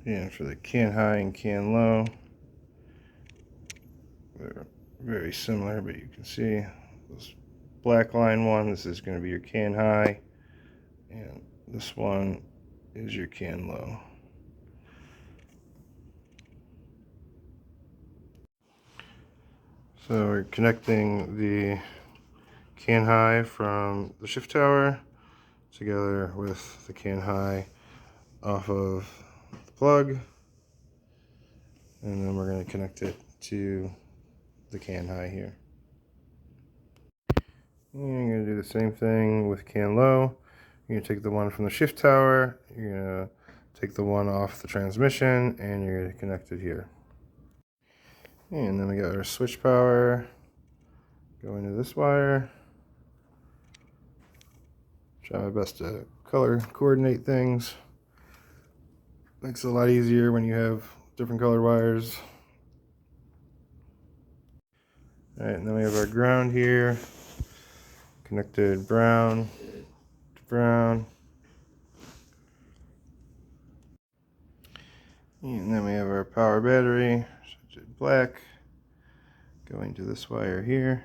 And for the can high and can low, they're very similar, but you can see this black line one, this is going to be your can high, and this one is your can low. So we're connecting the can high from the shift tower together with the can high off of the plug, and then we're going to connect it to the can high here. And you're going to do the same thing with can low. You're going to take the one from the shift tower, you're going to take the one off the transmission, and you're going to connect it here. And then we got our switch power going to this wire. Try my best to color coordinate things. Makes it a lot easier when you have different colored wires. Alright, and then we have our ground here. Connected brown to brown. And then we have our power battery, black, going to this wire here.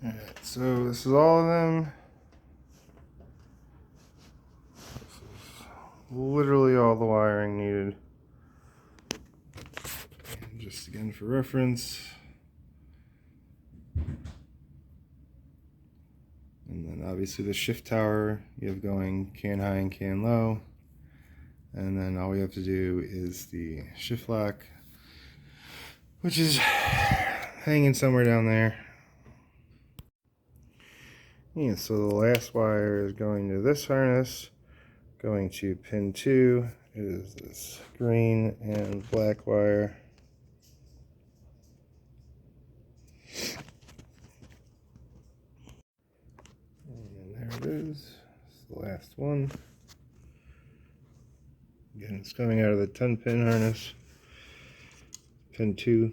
Alright, so this is all of them. This is literally all the wiring needed. And just again for reference. And then obviously the shift tower, you have going can high and can low. And then all we have to do is the shift lock, which is hanging somewhere down there. Yeah, so the last wire is going to this harness, going to pin 2. It is this green and black wire. And there it is. It's the last one. Again, it's coming out of the 10-pin harness. Pin 2.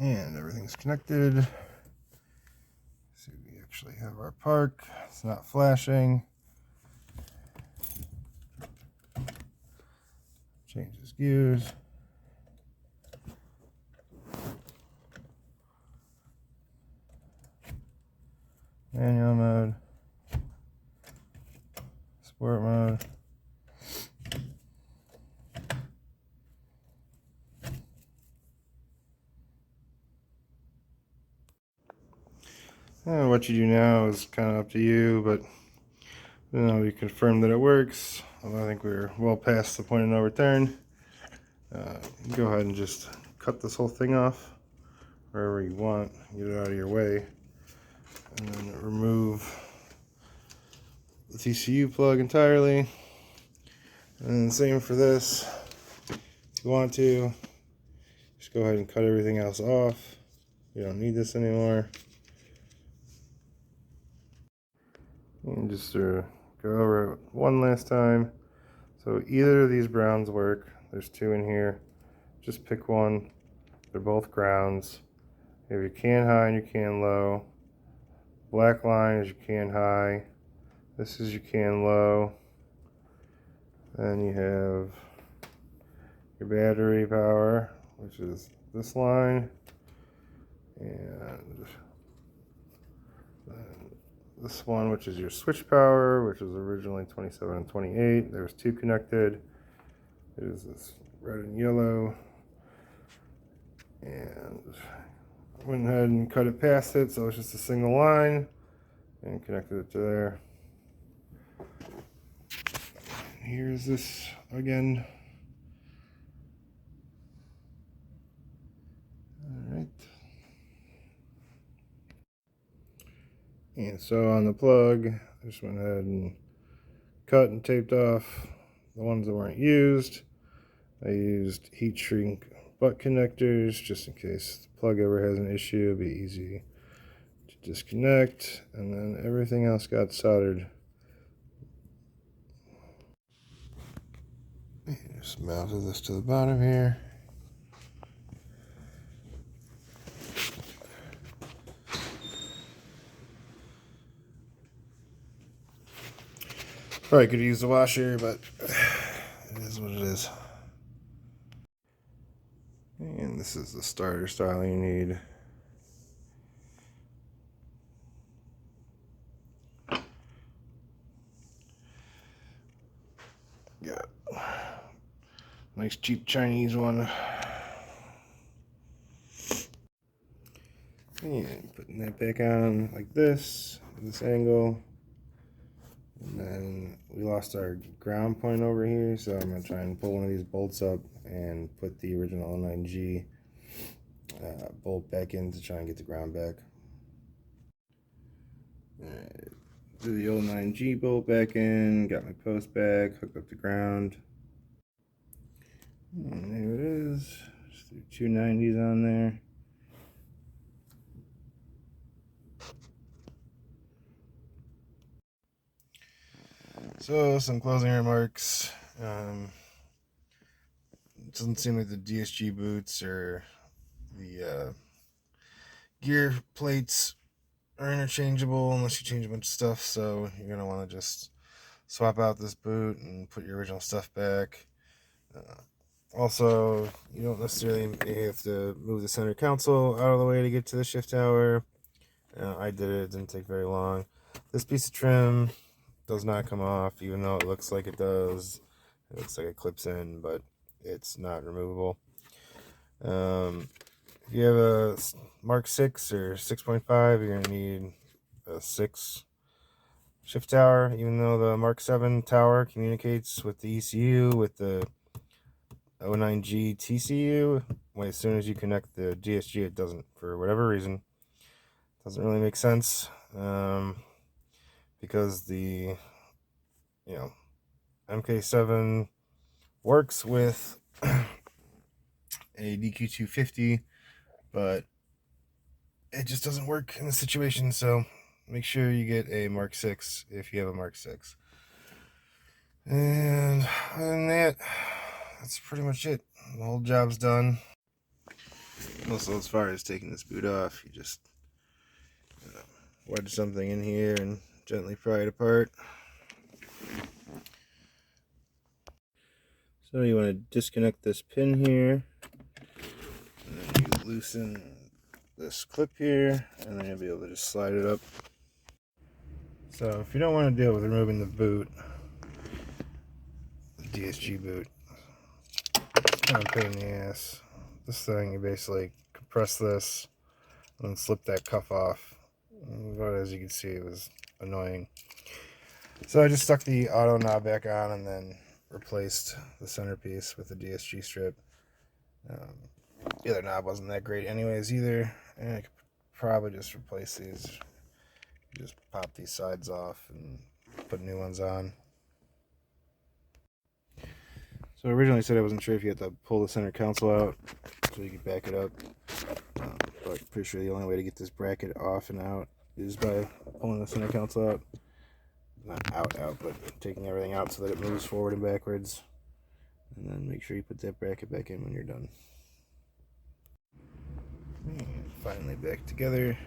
And everything's connected. So we actually have our park. It's not flashing. Changes gears. Manual mode. Sport mode. And what you do now is kind of up to you, but you know, we confirmed that it works. Although I think we're well past the point of no return. Go ahead and just cut this whole thing off wherever you want. Get it out of your way. And then remove the TCU plug entirely. And then same for this. If you want to, just go ahead and cut everything else off. You don't need this anymore. And just go over it one last time. So either of these browns work. There's 2 in here. Just pick one. They're both grounds. You have your can high and your can low. Black line is your can high. This is your can low. Then you have your battery power, which is this line. And then this one, which is your switch power, which was originally 27 and 28. There's 2 connected. It is this red and yellow. And I went ahead and cut it past it, so it's just a single line, and connected it to there. Here's this again. Alright. And so on the plug, I just went ahead and cut and taped off the ones that weren't used. I used heat shrink butt connectors just in case the plug ever has an issue. It'll be easy to disconnect, and then everything else got soldered Just mounted this to the bottom here. Probably could use the washer, but it is what it is. And this is the starter style you need. Got nice cheap Chinese one. And putting that back on like this angle. And then we lost our ground point over here, so I'm going to try and pull one of these bolts up and put the original 09G bolt back in to try and get the ground back. Alright, do the 09G bolt back in, got my post back, hooked up the ground. And there it is. Just threw two 90s on there. So, some closing remarks. It doesn't seem like the DSG boots or the gear plates are interchangeable unless you change a bunch of stuff, so you're going to want to just swap out this boot and put your original stuff back. Also, you don't necessarily have to move the center console out of the way to get to the shift tower. I did it didn't take very long. This piece of trim does not come off, even though it looks like it does. It looks like it clips in, but it's not removable. If you have a Mk6 or 6.5, you're going to need a 6 shift tower, even though the Mk7 tower communicates with the ECU with the 09G TCU. As soon as you connect the DSG, it doesn't, for whatever reason. Doesn't really make sense, because the Mk7 works with a DQ250, but it just doesn't work in this situation. So make sure you get a Mk6 if you have a Mk6. And other than that, that's pretty much it. The whole job's done. Also, as far as taking this boot off, you just wedge something in here and gently pry it apart. So you want to disconnect this pin here, and then you loosen this clip here, and then you'll be able to just slide it up. So if you don't want to deal with removing the boot, the DSG boot, it's kind of a pain in the ass. This thing, you basically compress this and then slip that cuff off. But as you can see, it was annoying. So I just stuck the auto knob back on and then replaced the centerpiece with the DSG strip. The other knob wasn't that great anyways either, and I could probably just replace these. Just pop these sides off and put new ones on. So I originally said I wasn't sure if you had to pull the center console out so you could back it up, but pretty sure the only way to get this bracket off and out is by pulling the center console out. Not out, but taking everything out so that it moves forward and backwards. And then make sure you put that bracket back in when you're done. And finally back together.